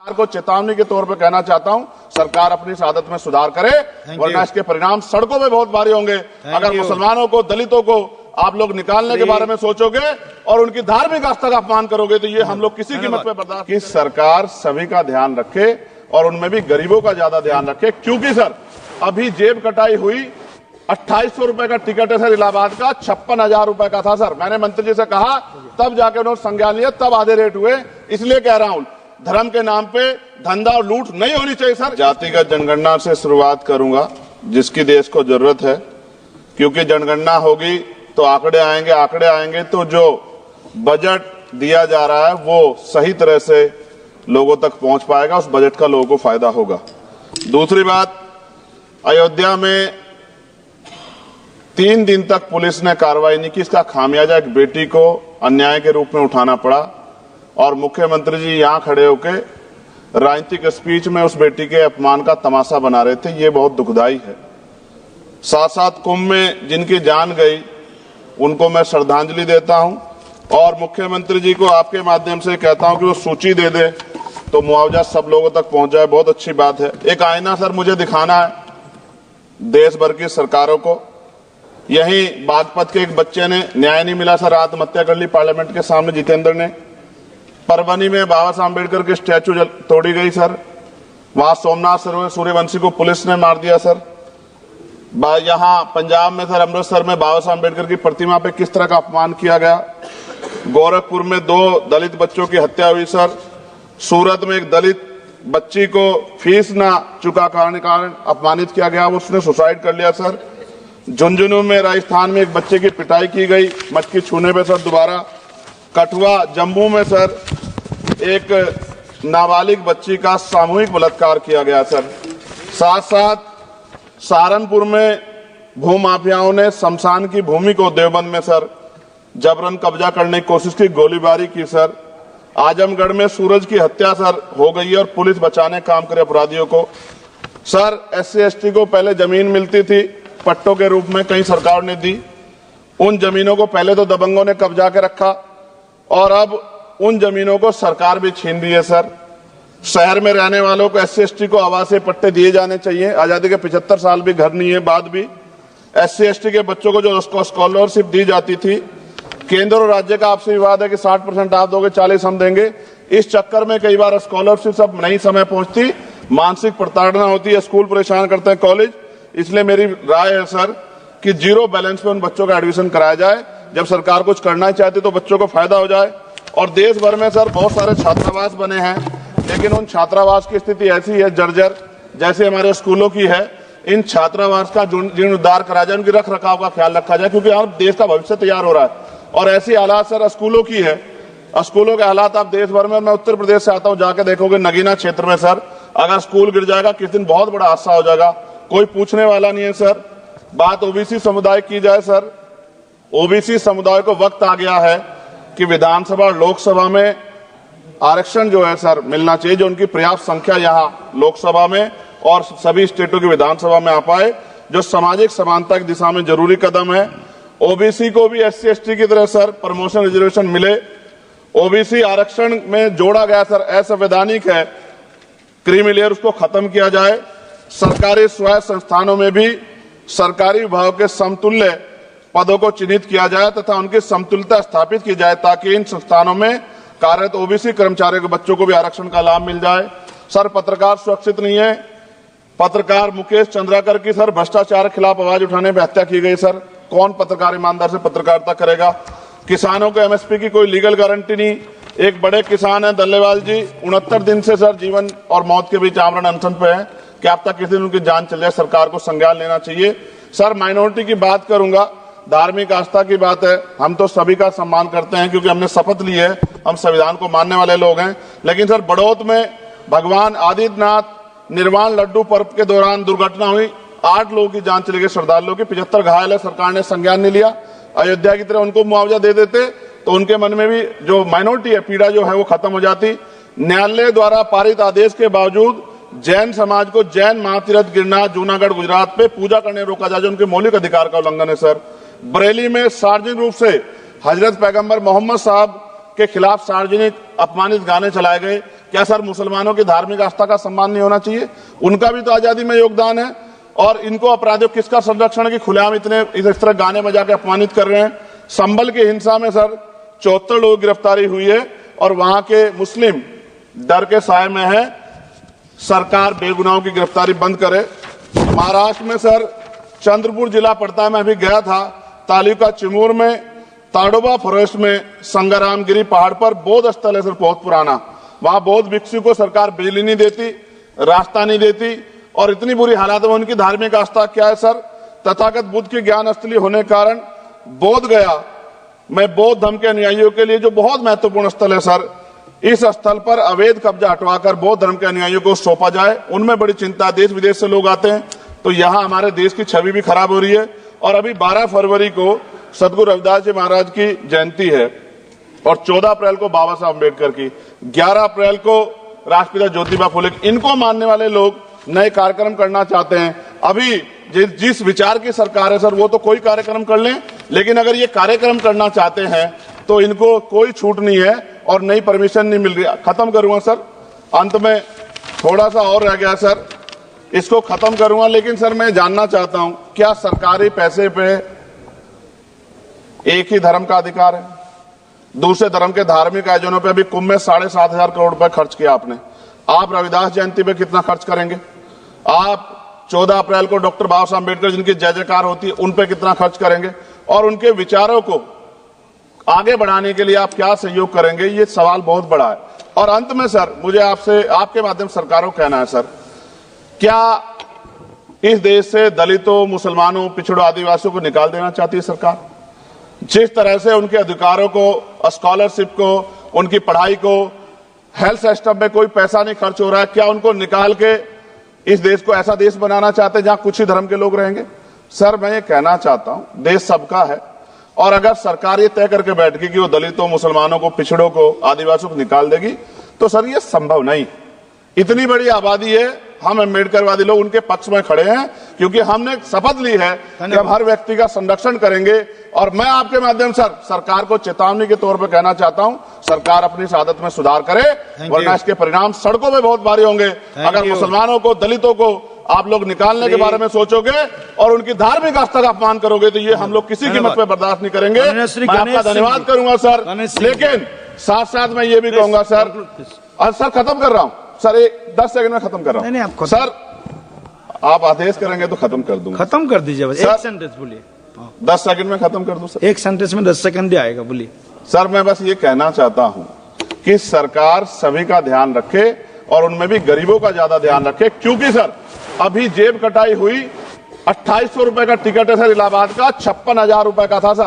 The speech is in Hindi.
सरकार को चेतावनी के तौर पर कहना चाहता हूं, सरकार अपनी इस आदत में सुधार करे, वरना इसके परिणाम सड़कों पे बहुत भारी होंगे। अगर मुसलमानों को, दलितों को आप लोग निकालने के बारे में सोचोगे और उनकी धार्मिक आस्था का अपमान करोगे तो ये हम लोग किसी कीमत पे बर्दाश्त कि सरकार सभी का ध्यान रखे और उनमें भी गरीबों का ज्यादा ध्यान रखे, क्योंकि सर अभी जेब कटाई हुई 2800 रुपए का टिकट है सर इलाहाबाद का, 56,000 रुपए का था सर। मैंने मंत्री जी से कहा, तब जाके उन्होंने संज्ञान लिया, तब आधे रेट हुए। इसलिए कह रहा हूं, धर्म के नाम पे धंधा और लूट नहीं होनी चाहिए सर। जातिगत जनगणना से शुरुआत करूंगा, जिसकी देश को जरूरत है, क्योंकि जनगणना होगी तो आंकड़े आएंगे तो जो बजट दिया जा रहा है वो सही तरह से लोगों तक पहुंच पाएगा, उस बजट का लोगों को फायदा होगा। दूसरी बात, अयोध्या में 3 दिन तक पुलिस ने कार्रवाई नहीं की, इसका खामियाजा एक बेटी को अन्याय के रूप में उठाना पड़ा और मुख्यमंत्री जी यहां खड़े होकर राजनीतिक स्पीच में उस बेटी के अपमान का तमाशा बना रहे थे। ये बहुत दुखदाई है। साथ साथ कुंभ में जिनकी जान गई उनको मैं श्रद्धांजलि देता हूं और मुख्यमंत्री जी को आपके माध्यम से कहता हूं कि वो सूची दे दे तो मुआवजा सब लोगों तक पहुंच जाए। बहुत अच्छी बात है। एक आईना सर मुझे दिखाना है देश भर की सरकारों को। यही बागपत के एक बच्चे ने न्याय नहीं मिला सर, आत्महत्या कर ली पार्लियामेंट के सामने, जितेंद्र ने। परभनी में बाबा साहब अम्बेडकर की स्टैचू तोड़ी गई सर, वहां सोमनाथ सूर्यवंशी को पुलिस ने मार दिया सर। यहां पंजाब में सर, अमृतसर में बाबा साहब अम्बेडकर की प्रतिमा पे किस तरह का अपमान किया गया। गोरखपुर में 2 दलित बच्चों की हत्या हुई सर। सूरत में एक दलित बच्ची को फीस ना चुका कारण अपमानित किया गया, उसने सुसाइड कर लिया सर। झुंझुनू में राजस्थान में एक बच्चे की पिटाई की गई मटकी छूने पे सर दोबारा। कठुआ जम्मू में सर एक नाबालिग बच्ची का सामूहिक बलात्कार किया गया सर। साथ साथ सहारनपुर में भूमाफियाओं ने शमशान की भूमि को देवबंद में सर जबरन कब्जा करने की कोशिश की, गोलीबारी की सर। आजमगढ़ में सूरज की हत्या सर हो गई है और पुलिस बचाने काम करे अपराधियों को। सर SC ST को पहले जमीन मिलती थी पट्टों के रूप में, कहीं सरकार ने दी। उन जमीनों को पहले तो दबंगों ने कब्जा के रखा और अब उन जमीनों को सरकार भी छीन रही है सर। शहर में रहने वालों को SC ST को आवासीय पट्टे दिए जाने चाहिए। आजादी के 75 साल भी घर नहीं है, बाद भी SC ST के बच्चों को जो स्कॉलरशिप दी जाती थी, केंद्र और राज्य का आपसी विवाद है कि 60% आप दोगे, 40 हम देंगे। इस चक्कर में कई बार स्कॉलरशिप सब नहीं समय पहुंचती, मानसिक प्रताड़ना होती है, स्कूल परेशान करते हैं, कॉलेज। इसलिए मेरी राय है सर कि 0 बैलेंस पे उन बच्चों का एडमिशन कराया जाए। जब सरकार कुछ करना ही चाहती तो बच्चों को फायदा हो जाए। और देश भर में सर बहुत सारे छात्रावास बने हैं, लेकिन उन छात्रावास की स्थिति ऐसी है जर्जर, जैसे हमारे स्कूलों की है। इन छात्रावास का जीर्णोद्धार कराया जाए, उनकी रख रखाव का ख्याल रखा जाए, क्योंकि अब देश का भविष्य तैयार हो रहा है। और ऐसी हालात सर स्कूलों की है, स्कूलों के हालात आप देश भर में, मैं उत्तर प्रदेश से आता हूं, जाके देखोगे नगीना क्षेत्र में सर अगर स्कूल गिर जाएगा किस दिन बहुत बड़ा हादसा हो जाएगा, कोई पूछने वाला नहीं है सर। बात OBC समुदाय की जाए सर, OBC समुदाय को वक्त आ गया है कि विधानसभा और लोकसभा में आरक्षण जो है सर मिलना चाहिए, जो उनकी पर्याप्त संख्या यहाँ लोकसभा में और सभी स्टेटों की विधानसभा में आ पाए, जो सामाजिक समानता की दिशा में जरूरी कदम है। OBC को भी SC ST की तरह सर प्रमोशन रिजर्वेशन मिले। OBC आरक्षण में जोड़ा गया सर असंवैधानिक है, क्रीमी लेयर उसको खत्म किया जाए। सरकारी स्वायत्त संस्थानों में भी सरकारी विभाग के समतुल्य पदों को चिन्हित किया जाए तथा उनकी समतुल्यता स्थापित की जाए, ताकि इन संस्थानों में कार्यरत OBC कर्मचारियों के बच्चों को भी आरक्षण का लाभ मिल जाए। सर पत्रकार सुरक्षित नहीं है। पत्रकार मुकेश चंद्राकर की सर भ्रष्टाचार के खिलाफ आवाज उठाने पर हत्या की गई सर। कौन पत्रकार ईमानदार से पत्रकारिता करेगा। किसानों को MSP की कोई लीगल गारंटी नहीं। एक बड़े किसान है दल्लेवाल जी, 69 दिन से सर जीवन और मौत के बीच आमरण अनशन पे है। क्या अब तक किसी दिन उनकी जान चल जाए, सरकार को संज्ञान लेना चाहिए। सर माइनॉरिटी की बात करूंगा, धार्मिक आस्था की बात है, हम तो सभी का सम्मान करते हैं क्योंकि हमने शपथ ली है, हम संविधान को मानने वाले लोग हैं। लेकिन सर बड़ौत में भगवान आदित्यनाथ निर्वाण लड्डू पर्व के दौरान दुर्घटना हुई, 8 लोगों की जान चली गई, श्रद्धालुओं की, 75 घायल है, सरकार ने संज्ञान नहीं लिया। अयोध्या की तरह उनको मुआवजा दे देते तो उनके मन में भी जो माइनॉरिटी है पीड़ा जो है वो खत्म हो जाती। न्यायालय द्वारा पारित आदेश के बावजूद जैन समाज को जैन महातीर्थ गिरनार जूनागढ़ गुजरात पे पूजा करने रोका जाए, जो उनके मौलिक अधिकार का उल्लंघन है सर। बरेली में सार्वजनिक रूप से हजरत पैगंबर मोहम्मद साहब के खिलाफ सार्वजनिक अपमानित गाने चलाए गए, क्या सर मुसलमानों की धार्मिक आस्था का सम्मान नहीं होना चाहिए? उनका भी तो आजादी में योगदान है। और इनको अपराधियों किसका संरक्षण है कि खुलेआम इस तरह गाने बजा के अपमानित कर रहे हैं? संभल की हिंसा में सर 74 लोगों की गिरफ्तारी हुई है और वहां के मुस्लिम डर के साए में है। सरकार बेगुनाहों की गिरफ्तारी बंद करे। महाराष्ट्र में सर चंद्रपुर जिला पड़ता है, मैं अभी गया था, तालुका चिमूर में ताडोबा फॉरेस्ट में संग्रामगिरी पहाड़ पर बौद्ध स्थल है सर, बहुत पुराना। वहां बौद्ध भिक्षु को सरकार बिजली नहीं देती, रास्ता नहीं देती और इतनी बुरी हालात में उनकी धार्मिक आस्था क्या है सर? तथागत बुद्ध के ज्ञान अस्थली होने के कारण बोध गया में बौद्ध धर्म के अनुयायियों के लिए जो बहुत महत्वपूर्ण स्थल है सर, इस स्थल पर अवैध कब्जा हटवाकर बौद्ध धर्म के अनुयायियों को सौंपा जाए। उनमें बड़ी चिंता, देश विदेश से लोग आते हैं, तो यहाँ हमारे देश की छवि भी खराब हो रही है। और अभी 12 फरवरी को सदगुरु रविदास जी महाराज की जयंती है और 14 अप्रैल को बाबा साहब अम्बेडकर की, 11 अप्रैल को राष्ट्रपिता ज्योतिबा फुले। इनको मानने वाले लोग नए कार्यक्रम करना चाहते हैं। अभी जिस विचार की सरकार है सर, वो तो कोई कार्यक्रम कर लें, लेकिन अगर ये कार्यक्रम करना चाहते हैं तो इनको कोई छूट नहीं है और नई परमिशन नहीं मिल रही। खत्म करूंगा सर, अंत में थोड़ा सा और रह गया सर, इसको खत्म करूंगा। लेकिन सर मैं जानना चाहता हूं, क्या सरकारी पैसे पे एक ही धर्म का अधिकार है? दूसरे धर्म के धार्मिक आयोजनों पे अभी कुंभ में 7,500 करोड़ रुपए खर्च किया आपने। आप रविदास जयंती पे कितना खर्च करेंगे? आप 14 अप्रैल को डॉक्टर बाबा साहब अम्बेडकर जिनकी जय जयकार होती है, उन पे कितना खर्च करेंगे? और उनके विचारों को आगे बढ़ाने के लिए आप क्या सहयोग करेंगे? ये सवाल बहुत बड़ा है। और अंत में सर मुझे आपसे, आपके माध्यम से सरकारों को कहना है सर, क्या इस देश से दलितों, मुसलमानों, पिछड़ों, आदिवासियों को निकाल देना चाहती है सरकार? जिस तरह से उनके अधिकारों को, स्कॉलरशिप को, उनकी पढ़ाई को, हेल्थ सिस्टम में कोई पैसा नहीं खर्च हो रहा है, क्या उनको निकाल के इस देश को ऐसा देश बनाना चाहते हैं जहां कुछ ही धर्म के लोग रहेंगे? सर मैं ये कहना चाहता हूं, देश सबका है और अगर सरकार ये तय करके बैठ गई कि वो दलितों, मुसलमानों को, पिछड़ों को, आदिवासियों को निकाल देगी, तो सर ये संभव नहीं। इतनी बड़ी आबादी है, हम अम्बेडकरवादी लोग उनके पक्ष में खड़े हैं क्योंकि हमने शपथ ली है कि हम हर व्यक्ति का संरक्षण करेंगे। और मैं आपके माध्यम से सरकार को चेतावनी के तौर पर कहना चाहता हूं, सरकार अपनी इस आदत में सुधार करे, वरना इसके परिणाम सड़कों में बहुत भारी होंगे। अगर मुसलमानों को, दलितों को आप लोग निकालने के बारे में सोचोगे और उनकी धार्मिक आस्था का अपमान करोगे तो ये हम लोग किसी कीमत पे बर्दाश्त नहीं करेंगे। मैं आपका धन्यवाद करूंगा सर, लेकिन साथ साथ मैं ये भी कहूंगा सर, सर खत्म कर रहा हूं सर, 10 सेकंड में खत्म कर रहा हूं। नहीं, सर आप आदेश करेंगे तो खत्म कर दूंगा। खत्म कर दीजिए बस, एक सेंटेंस बोलिए। 10 सेकंड में खत्म कर दूं सर, एक सेंटेंस में 10 सेकंड ही आएगा, बोलिए। सर मैं बस ये कहना चाहता हूं कि सरकार सभी का ध्यान रखे और उनमें भी गरीबों का ज्यादा ध्यान रखे, क्योंकि सर अभी जेब कटाई हुई, 2800 रुपए का टिकट है सर इलाहाबाद का, 56,000 रुपए का था सर।